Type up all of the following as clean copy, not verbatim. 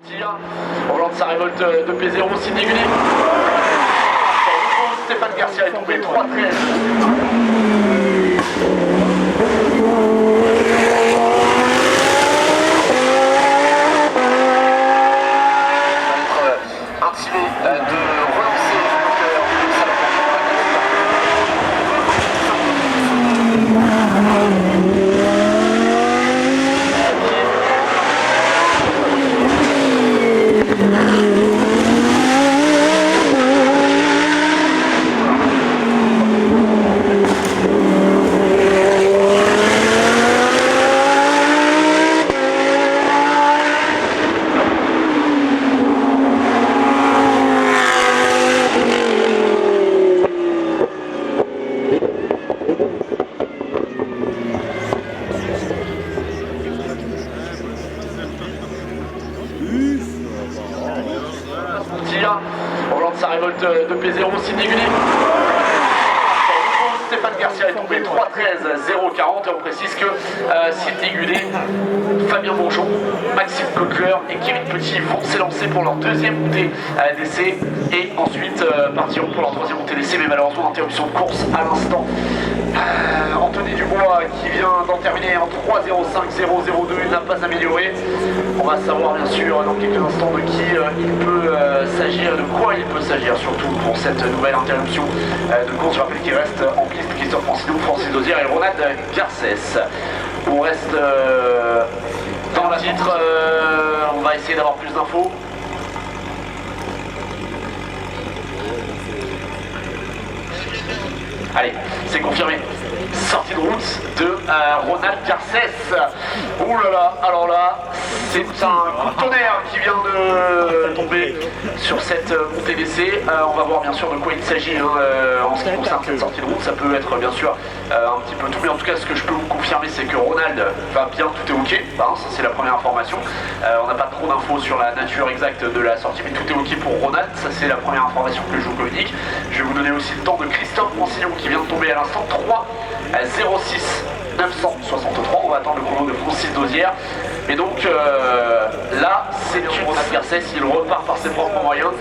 Au de sa révolte de P0, Sidney Gulli. Stéphane Garcia est tombé 3-13. Au volant de sa révolte de P0, Sidney Gulli. Stéphane Garcia est tombé 3-13-0-40 et on précise que Sidney Gulli, Fabien Bourgeon, Maxime Coqueleur et Kevin Petit vont s'élancer pour leur deuxième montée d'essai et ensuite partiront pour leur troisième montée d'essai, mais malheureusement interruption de course à l'instant. Anthony Dubois qui vient d'en terminer en 3-0-5-0-0-2, il n'a pas amélioré. On va savoir bien sûr dans quelques instants de qui il peut s'agir, de quoi il peut s'agir surtout pour cette nouvelle interruption de course. Je rappelle qu'il reste en piste Christophe Francineau, Francis Dozière et Ronald Garcès. On reste dans le titre, on va essayer d'avoir plus d'infos. Allez, c'est confirmé. Sortie de route de Ronald Garcès. Ouh là là, alors là, c'est un coup de tonnerre qui vient de tomber sur cette montée d'essai. On va voir bien sûr de quoi il s'agit en ce qui concerne cette sortie de route. Ça peut être bien sûr un petit peu tout, mais en tout cas ce que je peux vous confirmer c'est que Ronald va bien, tout est ok. Ça c'est la première information. On n'a pas trop d'infos sur la nature exacte de la sortie, mais tout est ok pour Ronald. Ça c'est la première information que je vous communique. Je vais vous donner aussi le temps de Christophe Francillon qui vient de tomber à l'instant 3-06 963. On va attendre le chrono de Francis Dozière. Et donc là, c'est une Ronald Garcès, il repart par ses propres moyens.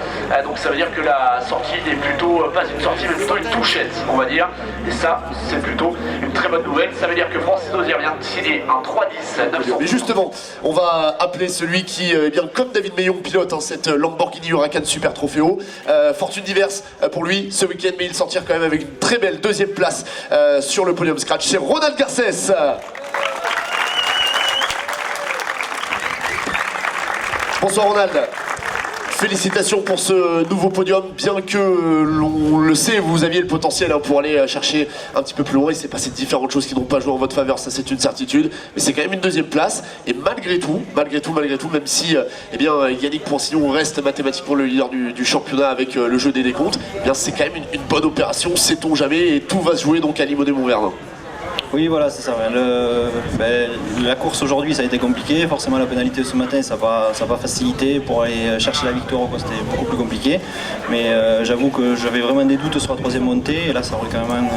Donc ça veut dire que la sortie n'est plutôt pas une sortie, mais plutôt une touchette, on va dire. Et ça, c'est plutôt une très bonne nouvelle. Ça veut dire que Francis Dozière vient de signer un 3-10 900. Mais justement, on va appeler celui qui, bien comme David Meillon, pilote cette Lamborghini Huracan Super Trofeo. Fortune diverse pour lui ce week-end, mais il sortir quand même avec une très belle deuxième place sur le podium scratch. C'est Ronald Garcès. Bonsoir Ronald, félicitations pour ce nouveau podium, bien que l'on le sait, vous aviez le potentiel pour aller chercher un petit peu plus loin. Il s'est passé différentes choses qui n'ont pas joué en votre faveur, ça c'est une certitude, mais c'est quand même une deuxième place, et malgré tout, même si Yannick Poncillon reste mathématiquement le leader du championnat avec le jeu des décomptes, c'est quand même une bonne opération, sait-on jamais, et tout va se jouer donc à Limonest-Montvernon. Oui, voilà, c'est ça. La course aujourd'hui, ça a été compliqué. Forcément, la pénalité de ce matin, ça va faciliter pour aller chercher la victoire. C'était beaucoup plus compliqué. Mais j'avoue que j'avais vraiment des doutes sur la troisième montée. Et là, ça aurait quand même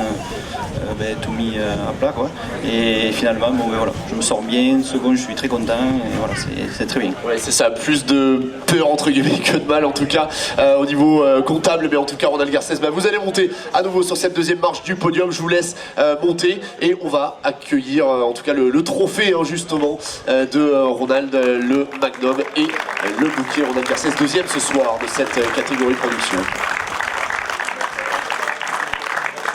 tout mis à plat, quoi. Et finalement, voilà, je me sors bien. Second, je suis très content. Et voilà, c'est très bien. Ouais, c'est ça. Plus de peur entre guillemets que de mal, en tout cas, au niveau comptable. Mais en tout cas, Ronald Garcès, vous allez monter à nouveau sur cette deuxième marche du podium. Je vous laisse monter et on va accueillir en tout cas le trophée justement de Ronald, le Magnum et le bouquet. Ronald Garcès, deuxième ce soir de cette catégorie production.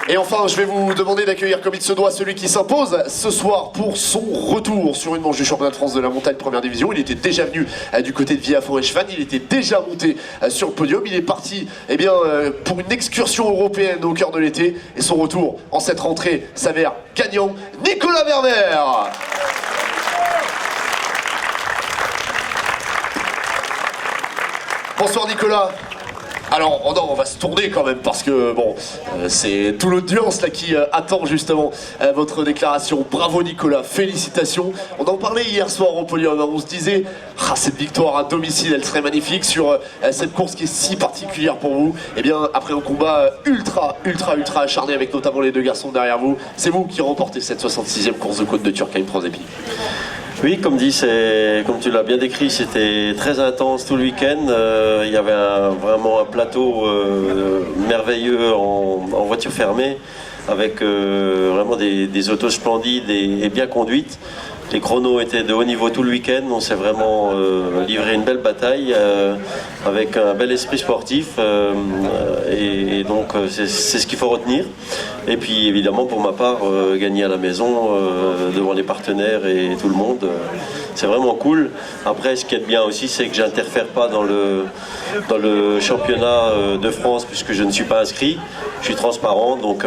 Et enfin, je vais vous demander d'accueillir comme il se doit celui qui s'impose ce soir pour son retour sur une manche du championnat de France de la montagne première division. Il était déjà venu du côté de Villafranche-Chevannes, il était déjà monté sur le podium. Il est parti pour une excursion européenne au cœur de l'été. Et son retour en cette rentrée s'avère gagnant. Nicolas Werner. Bonsoir Nicolas. Alors, on va se tourner quand même parce que, c'est toute l'audience là qui attend justement votre déclaration. Bravo Nicolas, félicitations. On en parlait hier soir au podium, on se disait, cette victoire à domicile, elle serait magnifique sur cette course qui est si particulière pour vous. Et bien, après un combat ultra acharné avec notamment les deux garçons derrière vous, c'est vous qui remportez cette 66e course de côte de Turckheim Prosepi. Oui, comme dit, comme tu l'as bien décrit, c'était très intense tout le week-end. Il y avait vraiment un plateau merveilleux en voiture fermée, avec vraiment des autos splendides et bien conduites. Les chronos étaient de haut niveau tout le week-end. On s'est vraiment livré une belle bataille avec un bel esprit sportif. Et donc, c'est ce qu'il faut retenir. Et puis, évidemment, pour ma part, gagner à la maison devant les partenaires et tout le monde, c'est vraiment cool. Après, ce qui est bien aussi, c'est que j'interfère pas dans le championnat de France puisque je ne suis pas inscrit. Je suis transparent, donc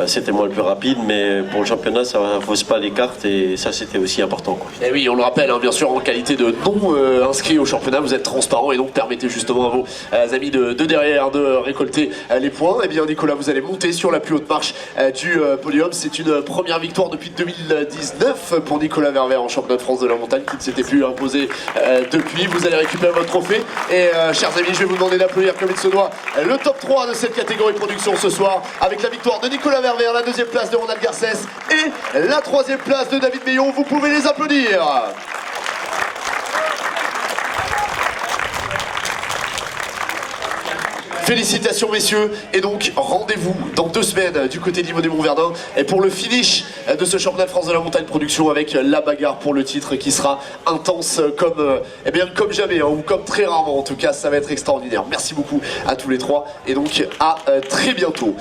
c'était moi le plus rapide, mais pour le championnat, ça ne fausse pas les cartes et ça, c'était aussi important, quoi. Et oui, on le rappelle, hein, bien sûr, en qualité de non inscrit au championnat, vous êtes transparent et donc permettez justement à vos amis de derrière de récolter les points. Et bien, Nicolas, vous allez monter sur la plus haute marche du podium. C'est une première victoire depuis 2019 pour Nicolas Ververt en championnat de France de la montagne qui ne s'était plus imposé depuis. Vous allez récupérer votre trophée et chers amis, je vais vous demander d'applaudir comme il se doit le top 3 de cette catégorie production ce soir avec la victoire de Nicolas Ververt, la deuxième place de Ronald Garcès et la troisième place de David Meillon. Vous pouvez les applaudir. Félicitations messieurs, et donc rendez-vous dans 2 semaines du côté d'Yvon Montverdun et pour le finish de ce championnat de France de la montagne production avec la bagarre pour le titre qui sera intense comme jamais, hein, ou comme très rarement en tout cas. Ça va être extraordinaire. Merci beaucoup à tous les trois et donc à très bientôt.